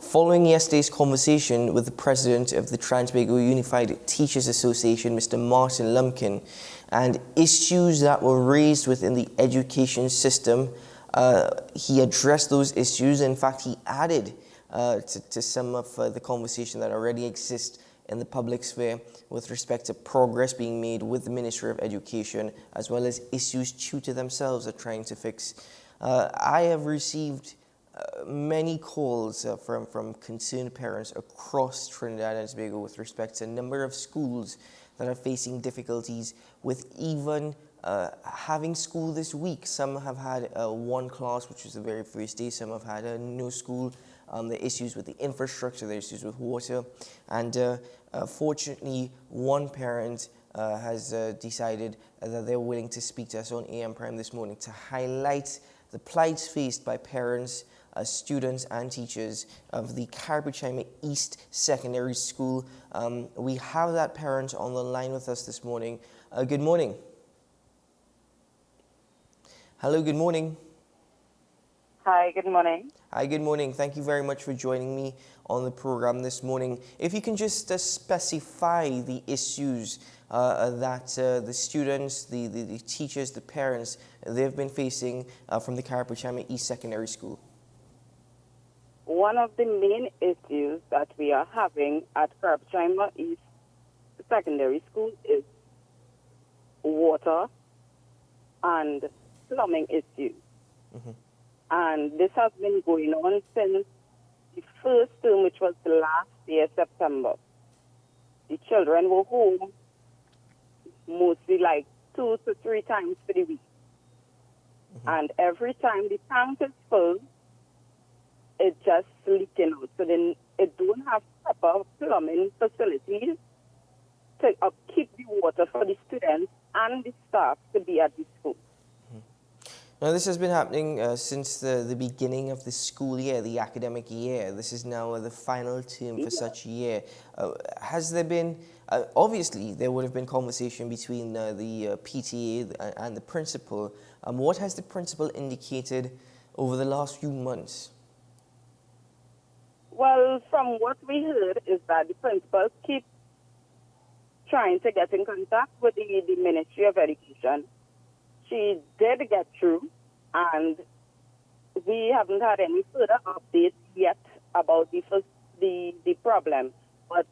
Following yesterday's conversation with the president of the Trans-Tobago Unified Teachers Association, Mr. Martin Lumpkin, and issues that were raised within the education system, he addressed those issues. In fact, he added to some of the conversation that already exists in the public sphere with respect to progress being made with the Ministry of Education, as well as issues tutor themselves are trying to fix. I have received many calls from concerned parents across Trinidad and Tobago with respect to a number of schools that are facing difficulties with even having school this week. Some have had one class, which was the very first day. Some have had no school. The issues with the infrastructure, the issues with water. And fortunately, one parent has decided that they're willing to speak to us on AM Prime this morning to highlight the plights faced by parents, students and teachers of the Carapichaima East Secondary School. We have that parent on the line with us this morning. Good morning. Hello, good morning. Hi, good morning. Hi, good morning. Thank you very much for joining me on the program this morning. If you can just specify the issues that the students, the teachers, the parents, they've been facing from the Carapichaima East Secondary School. One of the main issues that we are having at Carapichaima East Secondary School is water and plumbing issues. Mm-hmm. And this has been going on since the first term, which was the last year, September. The children were home mostly like 2 to 3 times for the week. Mm-hmm. And every time the tank is full, it just leaking out. So then it don't have proper plumbing facilities to upkeep the water for the students and the staff to be at the school. Now, this has been happening since the beginning of the school year, the academic year. This is now the final term for such year. Has there been, obviously, there would have been conversation between the PTA and the principal. What has the principal indicated over the last few months? Well, from what we heard is that the principal keep trying to get in contact with the Ministry of Education. She did get through, and we haven't had any further updates yet about the problem. But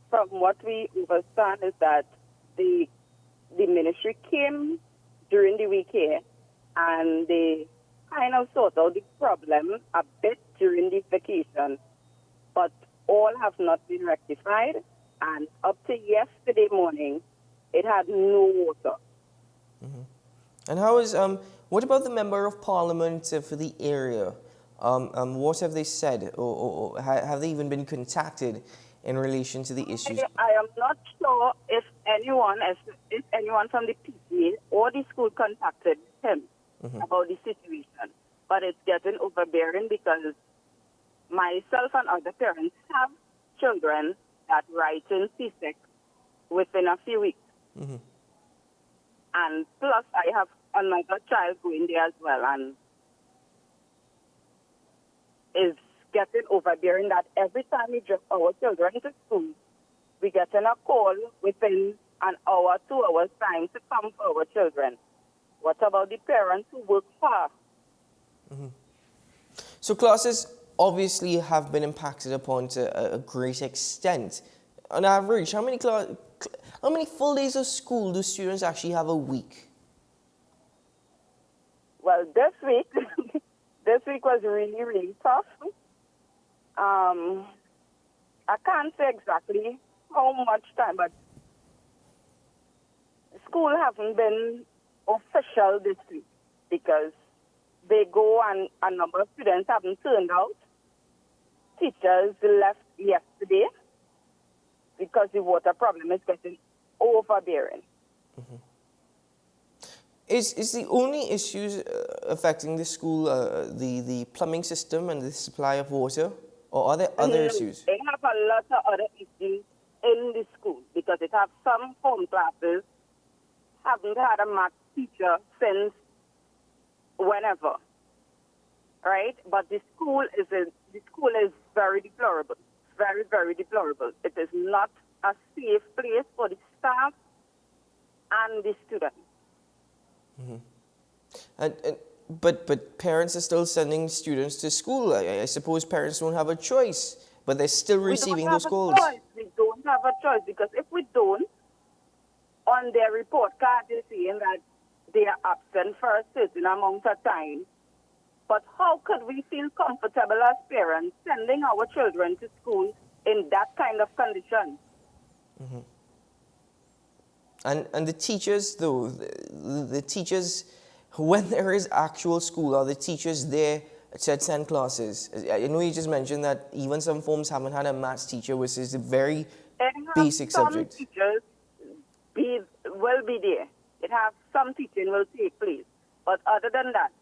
from what we understand is that the ministry came during the week here, and they kind of sort out the problem a bit during the vacation. But all have not been rectified, and up to yesterday morning, it had no water. Mm-hmm. And how is what about the member of parliament for the area? What have they said, or have they even been contacted in relation to the issues? I am not sure if anyone from the PTA or the school contacted him about the situation, but it's getting overbearing because myself and other parents have children that write in C6 within a few weeks. Mm-hmm. And plus, I have another child going there as well, and it's getting overbearing that every time we drop our children to school, we get a call within an hour, 2 hours time to come for our children. What about the parents who work far? Mm-hmm. So classes obviously have been impacted upon to a great extent. On average, how many full days of school do students actually have a week? Well, this week was really, really tough. I can't say exactly how much time, but school haven't been official this week because they go and a number of students haven't turned out. Teachers left yesterday because the water problem is getting overbearing. Mm-hmm. Is the only issues affecting the school the plumbing system and the supply of water, or are there other issues? They have a lot of other issues in the school because it have some home classes haven't had a math teacher since whenever, right? But the school is the school is very deplorable, very, very deplorable. It is not a safe place for the staff and the students. But parents are still sending students to school. I suppose parents don't have a choice, but they're still receiving those calls. We don't have a choice because if we don't, on their report card they're saying that they are absent for a certain amount of time. But how could we feel comfortable as parents sending our children to school in that kind of condition? And the teachers, though, the teachers, when there is actual school, are the teachers there to attend classes? I know you just mentioned that even some forms haven't had a maths teacher, which is a very basic subject. Some teachers will be there. It has some teaching will take place. But other than that,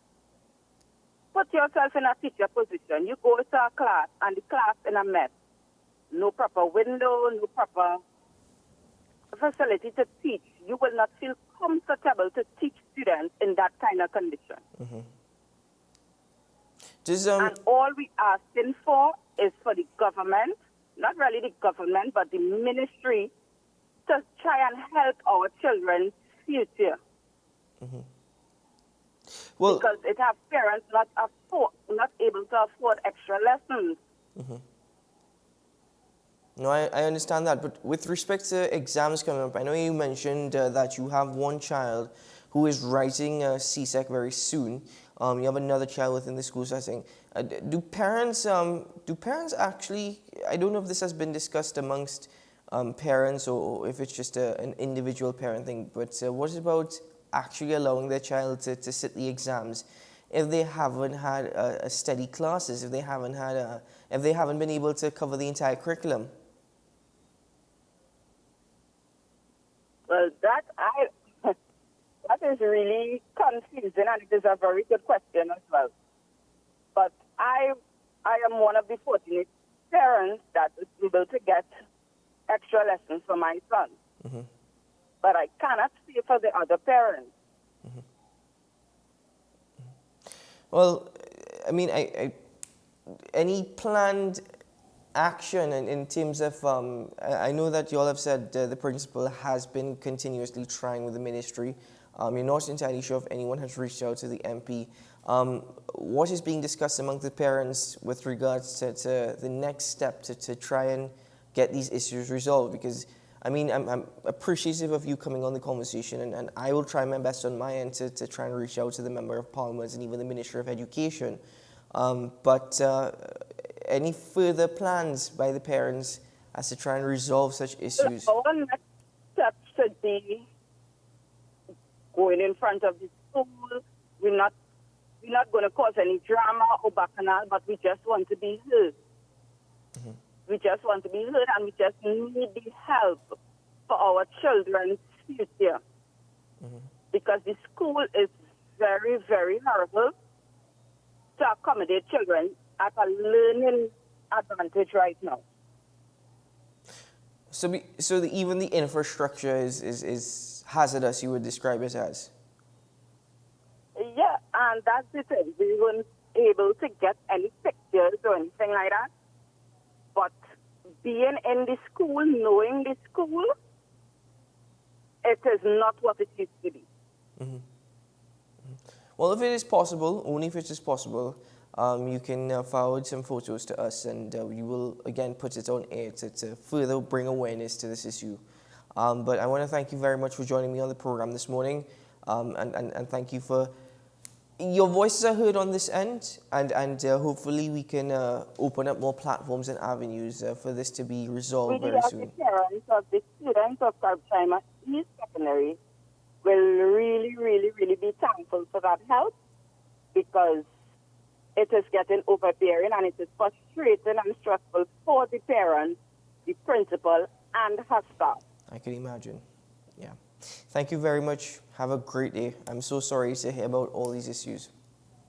put yourself in a teacher position. You go to a class and the class in a mess. No proper window, no proper facility to teach. You will not feel comfortable to teach students in that kind of condition. And all we are asking for is for the government, not really the government, but the ministry, to try and help our children's future. Well, because it has parents not able to afford extra lessons. No, I understand that, but with respect to exams coming up, I know you mentioned that you have one child who is writing CSEC very soon. You have another child within the school setting. Do parents actually, I don't know if this has been discussed amongst parents or if it's just an individual parent thing, but what about actually allowing their child to sit the exams if they haven't had a steady classes, if they haven't been able to cover the entire curriculum? Well, that is really confusing, and it is a very good question as well. But I am one of the fortunate parents that is able to get extra lessons for my son. But I cannot say for the other parents. Well, I mean, any planned action in terms of, I know that you all have said the principal has been continuously trying with the ministry. You're not entirely sure if anyone has reached out to the MP. What is being discussed among the parents with regards to the next step to try and get these issues resolved? Because, I mean, I'm appreciative of you coming on the conversation, and I will try my best on my end to try and reach out to the Member of Parliament and even the Minister of Education. But any further plans by the parents as to try and resolve such issues? Our next step should be going in front of the school. We're not going to cause any drama or bacchanal, but we just want to be heard. We just want to be heard, and we just need the help for our children's future. Because the school is very, very horrible to accommodate children at a learning advantage right now. So even the infrastructure is hazardous, you would describe it as? Yeah, and that's the thing. We weren't able to get any pictures or anything like that. But being in the school, knowing the school, it is not what it used to be. Well, if it is possible, only if it is possible, you can forward some photos to us, and we will again put it on air to further bring awareness to this issue. But I want to thank you very much for joining me on the program this morning, and thank you for your voices are heard on this end, and hopefully we can open up more platforms and avenues for this to be resolved very soon. The parents of the students of Carapichaima East Secondary will really, really, really be thankful for that help, because it is getting overbearing and it is frustrating and stressful for the parents, the principal, and her staff. I can imagine. Yeah. Thank you very much. Have a great day. I'm so sorry to hear about all these issues.